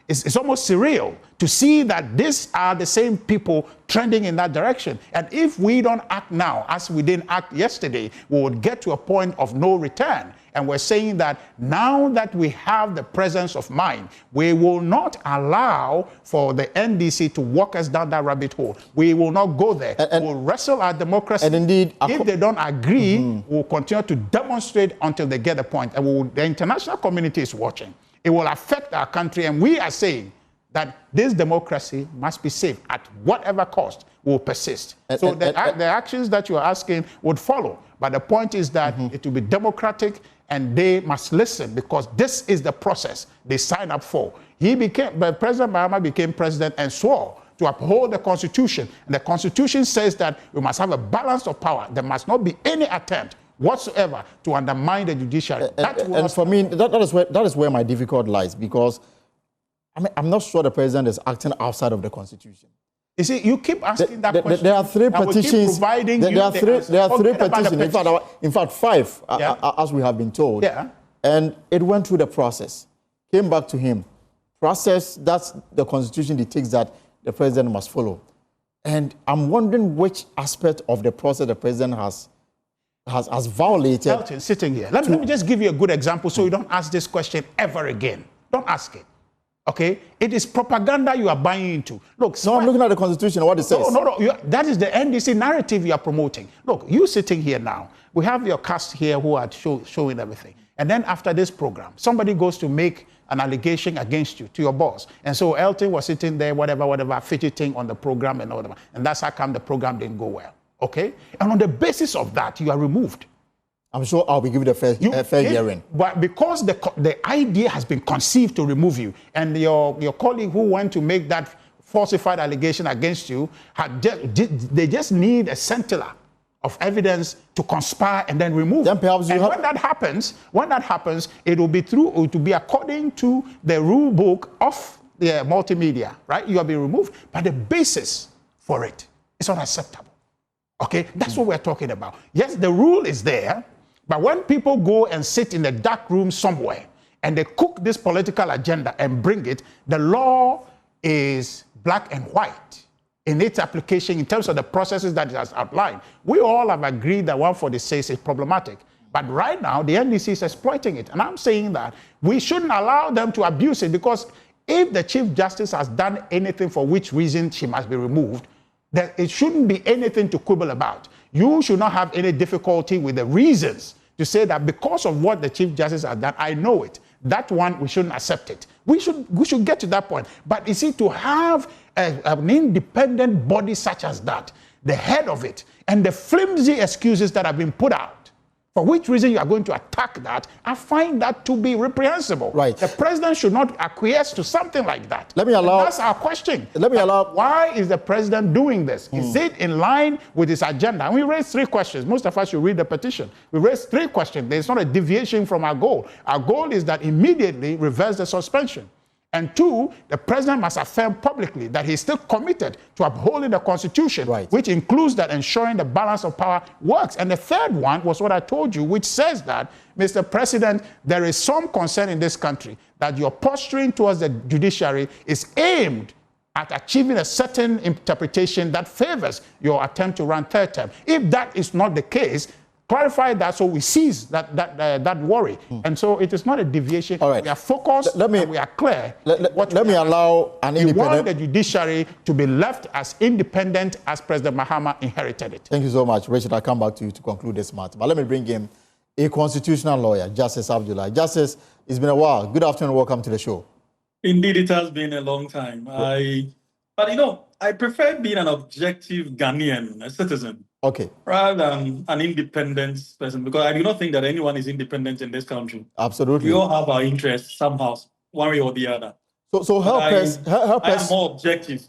Speaker 5: it's almost surreal to see that these are the same people trending in that direction. And if we don't act now, as we didn't act yesterday, we would get to a point of no return. And we're saying that now that we have the presence of mind, we will not allow for the NDC to walk us down that rabbit hole. We will not go there. We'll wrestle our democracy.
Speaker 1: And indeed,
Speaker 5: if they don't agree, we'll continue to demonstrate until they get the point. And the international community is watching. It will affect our country. And we are saying that this democracy must be safe at whatever cost will persist. So the actions that you are asking would follow. But the point is that it will be democratic, and they must listen, because this is the process they signed up for. President Mahama became president and swore to uphold the Constitution. And the Constitution says that we must have a balance of power. There must not be any attempt whatsoever to undermine the judiciary.
Speaker 1: And for me, that is where my difficulty lies, because I'm not sure the president is acting outside of the Constitution.
Speaker 5: You see, you keep asking that question.
Speaker 1: There are three petitions. There are three petitions. In fact, 5, as we have been told.
Speaker 5: Yeah.
Speaker 1: And it went through the process, came back to him. Process, that's the Constitution dictates that the president must follow. And I'm wondering which aspect of the process the president has violated.
Speaker 5: Elton, sitting here. Let me just give you a good example so you don't ask this question ever again. Don't ask it. Okay? It is propaganda you are buying into. Look,
Speaker 1: no, I'm looking at the Constitution, what it says.
Speaker 5: No. That is the NDC narrative you are promoting. Look, you sitting here now, we have your cast here who are showing everything. And then after this program, somebody goes to make an allegation against you, to your boss. And so Elton was sitting there, whatever, fidgeting on the program and whatever. And that's how come the program didn't go well. Okay? And on the basis of that, you are removed.
Speaker 1: I'm sure I'll be given a fair hearing.
Speaker 5: But because the idea has been conceived to remove you, and your colleague who went to make that falsified allegation against you, they just need a scintilla of evidence to conspire and then remove.
Speaker 1: Then perhaps
Speaker 5: when that happens, it will be according to the rule book of the multimedia, right? You will be removed. But the basis for it is unacceptable. Okay, that's what we're talking about. Yes, the rule is there. But when people go and sit in a dark room somewhere and they cook this political agenda and bring it, the law is black and white in its application in terms of the processes that it has outlined. We all have agreed that 146 is problematic. But right now, the NDC is exploiting it. And I'm saying that we shouldn't allow them to abuse it, because if the Chief Justice has done anything for which reason she must be removed, then it shouldn't be anything to quibble about. You should not have any difficulty with the reasons to say that because of what the Chief Justice has done, I know it. That one, we shouldn't accept it. We should get to that point. But you see, to have an independent body such as that, the head of it, and the flimsy excuses that have been put out, for which reason you are going to attack that, I find that to be reprehensible.
Speaker 1: Right.
Speaker 5: The president should not acquiesce to something like that. That's our question. Why is the president doing this? Is it in line with his agenda? And we raised 3 questions. Most of us should read the petition. We raised 3 questions. There's not a deviation from our goal. Our goal is that immediately reverse the suspension. And 2, the president must affirm publicly that he's still committed to upholding the Constitution, which includes that ensuring the balance of power works. And the 3rd one was what I told you, which says that, Mr. President, there is some concern in this country that your posturing towards the judiciary is aimed at achieving a certain interpretation that favors your attempt to run 3rd term. If that is not the case, clarify that so we cease that worry. And so it is not a deviation.
Speaker 1: All right.
Speaker 5: We are focused and we are clear.
Speaker 1: Let me allow an independent...
Speaker 5: We want the judiciary to be left as independent as President Mahama inherited it.
Speaker 1: Thank you so much. Rachel, I'll come back to you to conclude this matter. But let me bring in a constitutional lawyer, Justice Abdullah. Justice, it's been a while. Good afternoon. Welcome to the show.
Speaker 7: Indeed, it has been a long time. But you know, I prefer being an objective Ghanaian, a citizen.
Speaker 1: Okay.
Speaker 7: Rather than an independent person, because I do not think that anyone is independent in this country.
Speaker 1: Absolutely.
Speaker 7: We all have our interests somehow, one way or the other.
Speaker 1: So help us.
Speaker 7: I am more objective.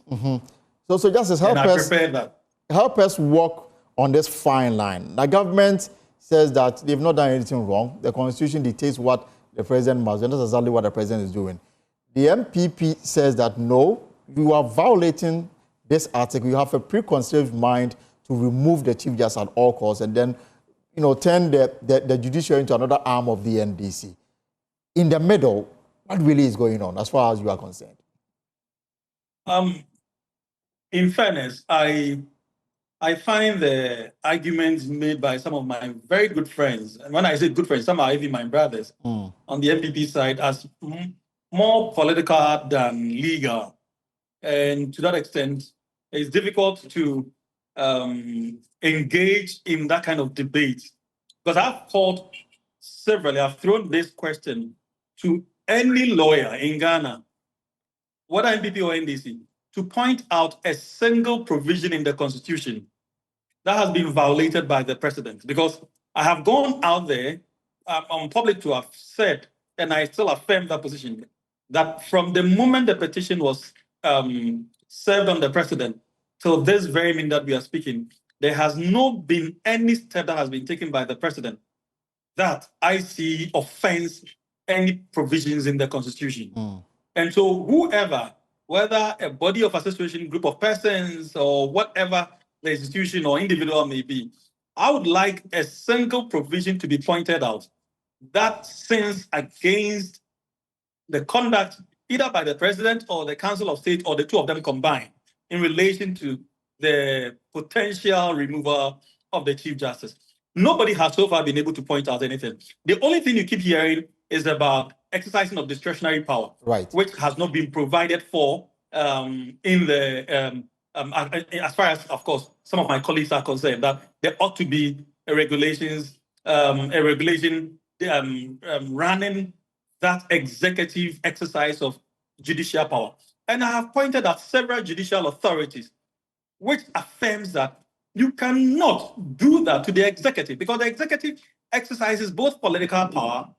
Speaker 1: So Justice, help us.
Speaker 7: I prefer that.
Speaker 1: Help us walk on this fine line. The government says that they've not done anything wrong. The Constitution dictates what the president must do, and that's exactly what the president is doing. The NPP says that no, you are violating this article. You have a preconceived mind to remove the Chief Justice at all costs and then, turn the judiciary into another arm of the NDC. In the middle, what really is going on as far as you are concerned?
Speaker 7: In fairness, I find the arguments made by some of my very good friends, and when I say good friends, some are even my brothers, on the NPP side as more political than legal. And to that extent, it's difficult to engage in that kind of debate. Because I've called several, I've thrown this question to any lawyer in Ghana, whether NPP or NDC, to point out a single provision in the Constitution that has been violated by the president. Because I have gone out there on public to have said, and I still affirm that position, that from the moment the petition was served on the president till this very minute that we are speaking, there has not been any step that has been taken by the president that I see offends any provisions in the Constitution. And so whoever, whether a body of association, group of persons, or whatever the institution or individual may be, I would like a single provision to be pointed out that sins against the conduct either by the president or the Council of State or the two of them combined in relation to the potential removal of the Chief Justice. Nobody has so far been able to point out anything. The only thing you keep hearing is about exercising of discretionary power,
Speaker 1: right,
Speaker 7: which has not been provided for in the as far as, of course, some of my colleagues are concerned, that there ought to be a regulation running that executive exercise of judicial power. And I have pointed at several judicial authorities which affirms that you cannot do that to the executive, because the executive exercises both political power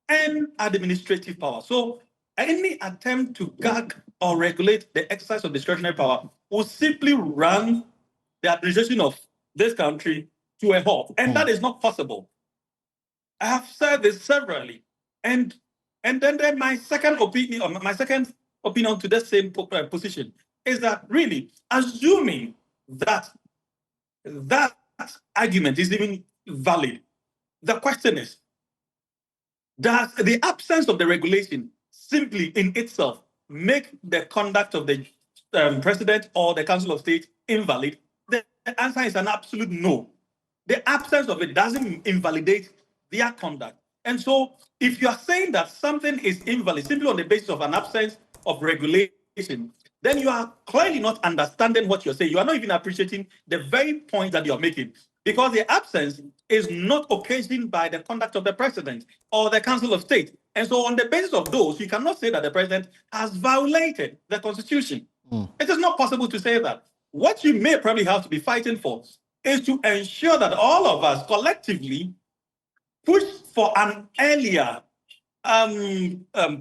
Speaker 7: and administrative power. So any attempt to gag or regulate the exercise of discretionary power will simply run the administration of this country to a halt. And that is not possible. I have said this severally. And then my second opinion to the same position is that really, assuming that that argument is even valid, the question is, does the absence of the regulation simply in itself make the conduct of the president or the Council of State invalid? The answer is an absolute no. The absence of it doesn't invalidate their conduct. And so if you are saying that something is invalid simply on the basis of an absence of regulation, then you are clearly not understanding what you're saying. You are not even appreciating the very point that you're making, because the absence is not occasioned by the conduct of the president or the Council of State. And so on the basis of those, you cannot say that the president has violated the Constitution. It is not possible to say that. What you may probably have to be fighting for is to ensure that all of us collectively push for an earlier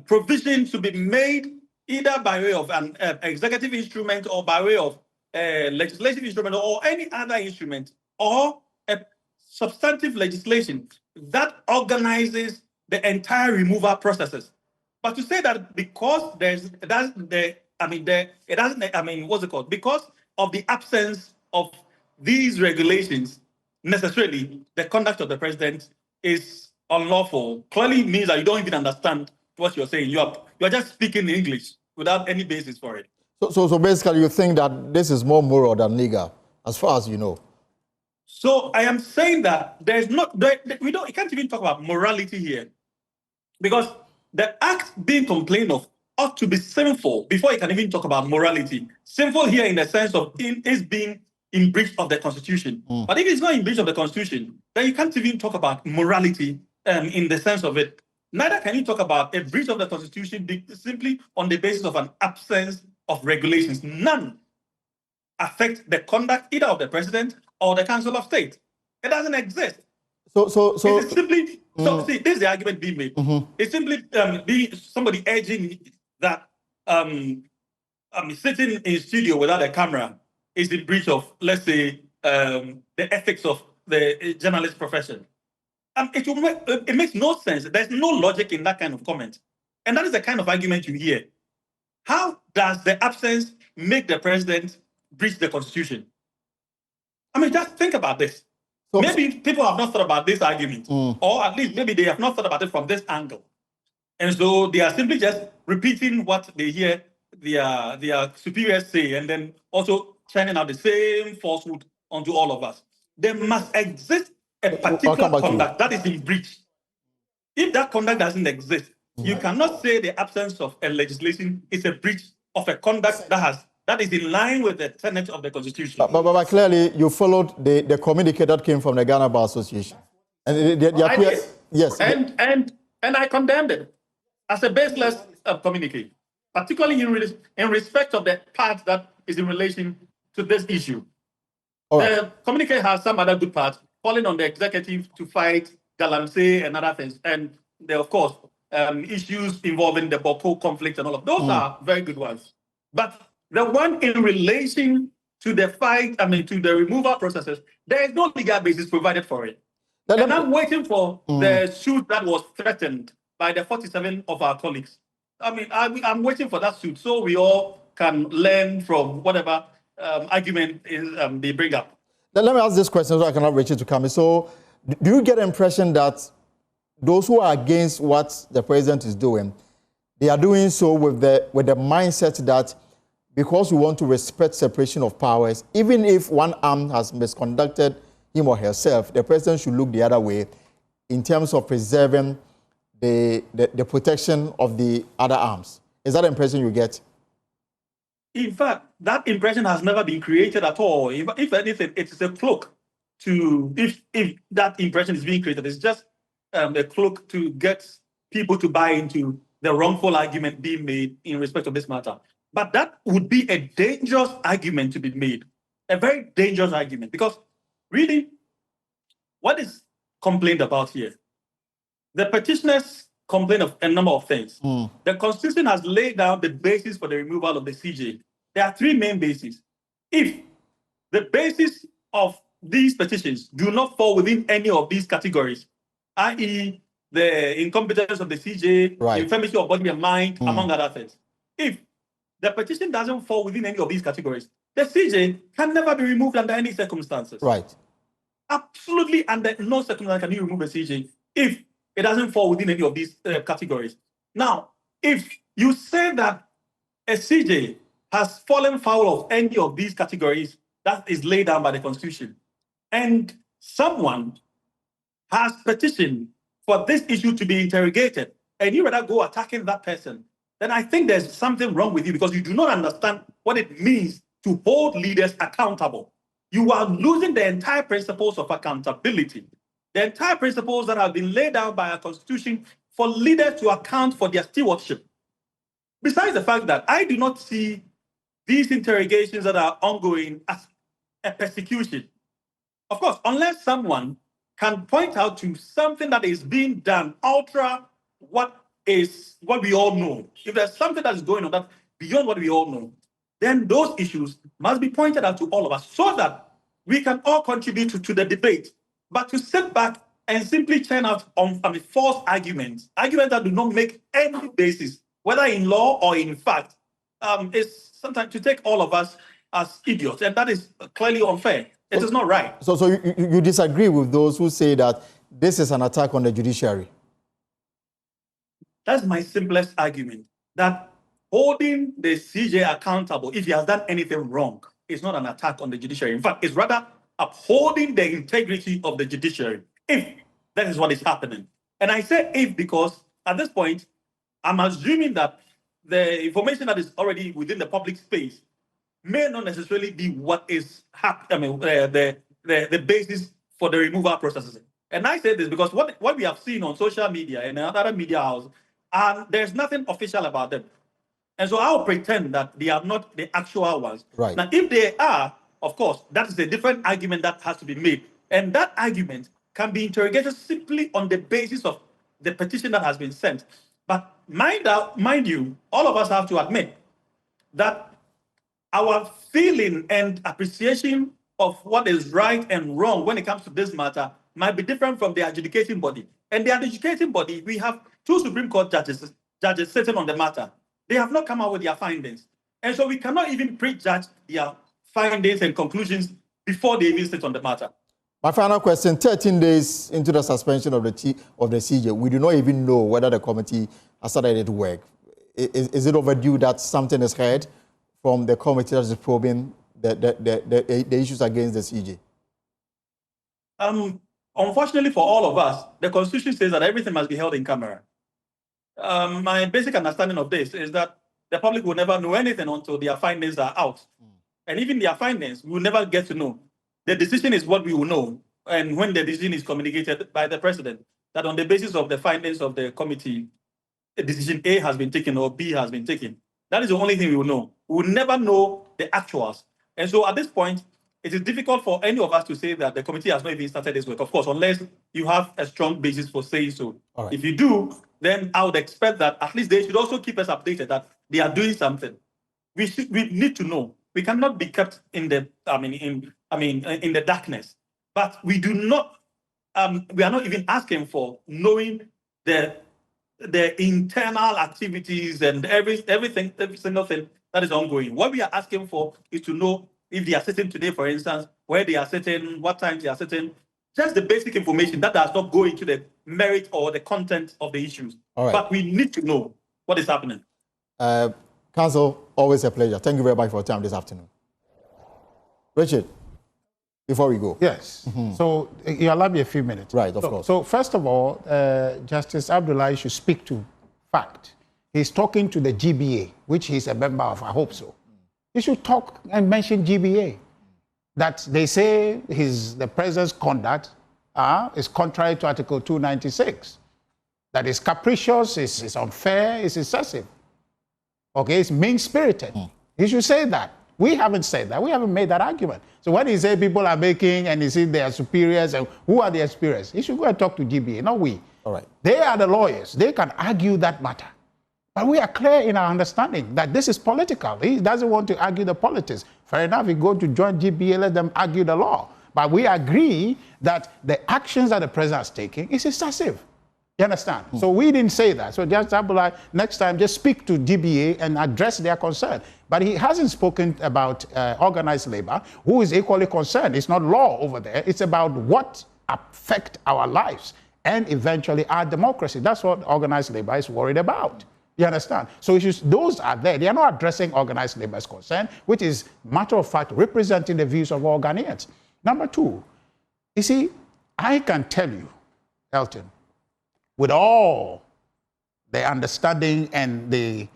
Speaker 7: provision to be made, either by way of an executive instrument or by way of a legislative instrument or any other instrument, or a substantive legislation that organizes the entire removal processes. But to say that because because of the absence of these regulations, necessarily the conduct of the president is unlawful, clearly means that you don't even understand what you're saying. You're just speaking English without any basis for it.
Speaker 1: So basically, you think that this is more moral than legal, as far as you know?
Speaker 7: So I am saying that you can't even talk about morality here, because the act being complained of ought to be sinful before you can even talk about morality. Sinful here in the sense of is being in breach of the Constitution. But if it's not in breach of the Constitution, then you can't even talk about morality in the sense of it. Neither can you talk about a breach of the Constitution simply on the basis of an absence of regulations. None affect the conduct either of the president or the Council of State. It doesn't exist.
Speaker 1: So
Speaker 7: it is simply see, this is the argument being made. It's simply somebody urging that sitting in studio without a camera is the breach of, let's say, the ethics of the journalist profession. It makes no sense. There's no logic in that kind of comment. And that is the kind of argument you hear. How does the absence make the president breach the Constitution? I mean, just think about this. So, maybe people have not thought about this argument, or at least maybe they have not thought about it from this angle. And so they are simply just repeating what they hear their superiors say, and then also churning out the same falsehood onto all of us. There must exist a particular conduct that is in breach. If that conduct doesn't exist, you cannot say the absence of a legislation is a breach of a conduct that is in line with the tenet of the Constitution.
Speaker 1: But clearly, you followed the communique that came from the Ghana Bar Association. And
Speaker 7: I did.
Speaker 1: Yes.
Speaker 7: And I condemned it as a baseless communique, particularly in respect of the part that is in relation to this issue. The communique has some other good parts, calling on the executive to fight galamsey and other things. And there, of course, issues involving the Boko conflict and all of those are very good ones. But the one in relation to the fight, to the removal processes, there is no legal basis provided for it. And I'm waiting for the suit that was threatened by the 47 of our colleagues. I'm waiting for that suit so we all can learn from whatever argument they bring up.
Speaker 1: Let me ask this question so I can have Richard to come in. So, do you get the impression that those who are against what the president is doing, they are doing so with the mindset that because we want to respect separation of powers, even if one arm has misconducted him or herself, the president should look the other way in terms of preserving the protection of the other arms? Is that the impression you get?
Speaker 7: In fact, that impression has never been created at all. If anything, it's a cloak to, if that impression is being created, it's just a cloak to get people to buy into the wrongful argument being made in respect of this matter. But that would be a dangerous argument to be made, a very dangerous argument, because really, what is complained about here? The petitioners complain of a number of things. The Constitution has laid down the basis for the removal of the CJ. There are three main bases. If the basis of these petitions do not fall within any of these categories, i.e., the incompetence of the CJ, the infirmity of body and mind, among other things. If the petition doesn't fall within any of these categories, the CJ can never be removed under any circumstances.
Speaker 1: Right.
Speaker 7: Absolutely under no circumstance can you remove a CJ if it doesn't fall within any of these categories. Now, if you say that a CJ has fallen foul of any of these categories that is laid down by the Constitution, and someone has petitioned for this issue to be interrogated, and you rather go attacking that person, then I think there's something wrong with you because you do not understand what it means to hold leaders accountable. You are losing the entire principles of accountability, the entire principles that have been laid down by our Constitution for leaders to account for their stewardship. Besides the fact that I do not see these interrogations that are ongoing as a persecution. Of course, unless someone can point out to something that is being done ultra what we all know. If there's something that is going on that beyond what we all know, then those issues must be pointed out to all of us so that we can all contribute to the debate. But to sit back and simply churn out on false arguments that do not make any basis, whether in law or in fact, is sometimes to take all of us as idiots, and that is clearly unfair. It is not right.
Speaker 1: So you disagree with those who say that this is an attack on the judiciary?
Speaker 7: That's my simplest argument, that holding the CJ accountable if he has done anything wrong is not an attack on the judiciary. In fact, it's rather upholding the integrity of the judiciary, if that is what is happening. And I say if because at this point, I'm assuming that the information that is already within the public space may not necessarily be what is the basis for the removal processes. And I say this because what we have seen on social media and other media houses, there's nothing official about them. And so I'll pretend that they are not the actual ones.
Speaker 1: Right.
Speaker 7: Now, if they are, of course, that is a different argument that has to be made. And that argument can be interrogated simply on the basis of the petition that has been sent. But mind you, all of us have to admit that our feeling and appreciation of what is right and wrong when it comes to this matter might be different from the adjudicating body. And the adjudicating body, we have two Supreme Court judges sitting on the matter. They have not come out with their findings. And so we cannot even prejudge their findings and conclusions before they even sit on the matter.
Speaker 1: My final question, 13 days into the suspension of the CJ, we do not even know whether the committee has started its work. Is it overdue that something is heard from the committee that is probing the issues against the CJ?
Speaker 7: Unfortunately for all of us, the Constitution says that everything must be held in camera. My basic understanding of this is that the public will never know anything until their findings are out. And even their findings, we will never get to know. The decision is what we will know. And when the decision is communicated by the president, that on the basis of the findings of the committee, decision A has been taken or B has been taken. That is the only thing we will know. We will never know the actuals. And so at this point, it is difficult for any of us to say that the committee has not even started its work, of course, unless you have a strong basis for saying so. Right. If you do, then I would expect that at least they should also keep us updated that they are doing something. We need to know. We cannot be kept in the in the darkness. But we do not. We are not even asking for knowing the internal activities and every single thing that is ongoing. What we are asking for is to know if they are sitting today, for instance, where they are sitting, what time they are sitting, just the basic information that does not go into the merit or the content of the issues. Right. But we need to know what is happening.
Speaker 1: Counsel, always a pleasure. Thank you very much for your time this afternoon. Richard, before we go.
Speaker 5: Yes. Mm-hmm. So you allow me a few minutes.
Speaker 1: Right, of course.
Speaker 5: So first of all, Justice Abdullahi should speak to fact. He's talking to the GBA, which he's a member of, I hope so. He should talk and mention GBA. That they say the president's conduct is contrary to Article 296. That is capricious, is unfair, is excessive. Okay, it's mean-spirited. He should say that. We haven't said that. We haven't made that argument. So when he says people are making and he says they are superiors, and who are their superiors? He should go and talk to GBA, not we.
Speaker 1: All right.
Speaker 5: They are the lawyers. They can argue that matter. But we are clear in our understanding that this is political. He doesn't want to argue the politics. Fair enough, he go to join GBA, let them argue the law. But we agree that the actions that the president is taking is excessive. You understand? So we didn't say that. So just next time, just speak to GBA and address their concern. But he hasn't spoken about organized labor, who is equally concerned. It's not law over there. It's about what affect our lives and eventually our democracy. That's what organized labor is worried about. You understand? So issues, those are there. They are not addressing organized labor's concern, which is, matter of fact, representing the views of all Ghanaians. Number two, you see, I can tell you, Elton, with all the understanding and the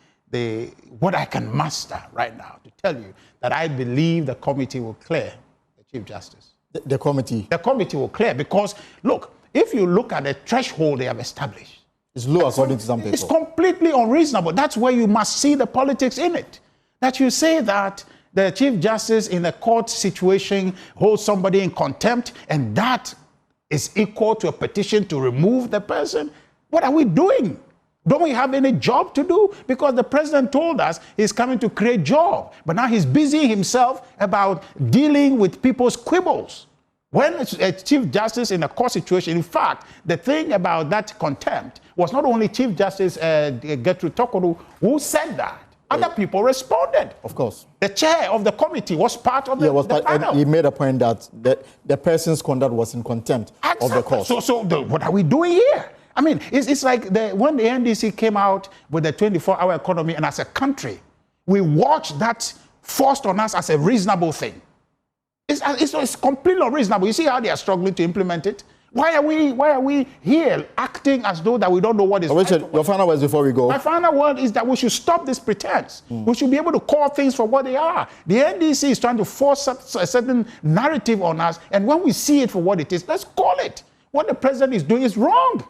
Speaker 5: what I can master right now, to tell you that I believe the committee will clear the Chief Justice.
Speaker 1: The committee? The
Speaker 5: committee will clear because, look, if you look at the threshold they have established,
Speaker 1: it's low according to some people.
Speaker 5: It's completely unreasonable. That's where you must see the politics in it. That you say that the Chief Justice in a court situation holds somebody in contempt and that is equal to a petition to remove the person. What are we doing? Don't we have any job to do? Because the president told us he's coming to create jobs, but now he's busying himself about dealing with people's quibbles. When a Chief Justice in a court situation, in fact, the thing about that contempt was not only Chief Justice Gertrude Tokodu who said that. Other people responded.
Speaker 1: Of course.
Speaker 5: The chair of the committee was part of the panel.
Speaker 1: He made a point that the person's conduct was in contempt of the court.
Speaker 5: So what are we doing here? I mean, it's like when the NDC came out with the 24-hour economy, and as a country, we watched that forced on us as a reasonable thing. It's completely unreasonable. You see how they are struggling to implement it? Why are we here acting as though that we don't know what is
Speaker 1: Richard, your final words before we go.
Speaker 5: My final word is that we should stop this pretense. We should be able to call things for what they are. The NDC is trying to force a certain narrative on us, and when we see it for what it is, let's call it. What the president is doing is wrong,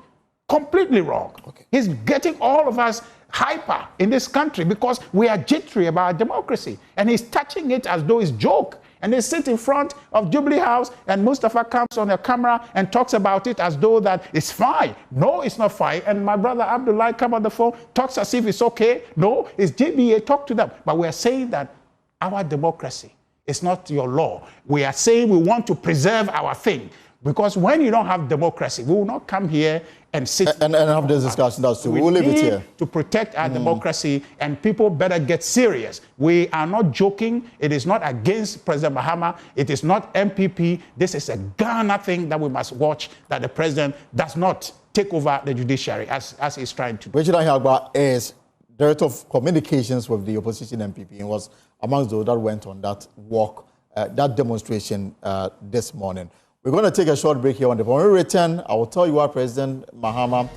Speaker 5: completely wrong. Okay. He's getting all of us hyper in this country because we are jittery about democracy, and he's touching it as though it's a joke. And they sit in front of Jubilee House and Mustafa comes on a camera and talks about it as though that it's fine. No, it's not fine. And my brother Abdullah come on the phone, talks as if it's okay. No, it's JBA, talk to them. But we're saying that our democracy is not your law. We are saying we want to preserve our thing. Because when you don't have democracy, we will not come here and sit
Speaker 1: and have this discussion. That's true. We'll leave it here.
Speaker 5: To protect our democracy, and people better get serious. We are not joking. It is not against President Mahama. It is not NPP. This is a Ghana thing that we must watch, that the president does not take over the judiciary as he's trying to do.
Speaker 1: Richard Ahagba is Director of Communications with the opposition NPP and was amongst those that went on that walk, that demonstration this morning. We're going to take a short break here. When we return, I will tell you why President Mahama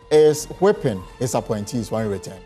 Speaker 1: is whipping his appointees when we return.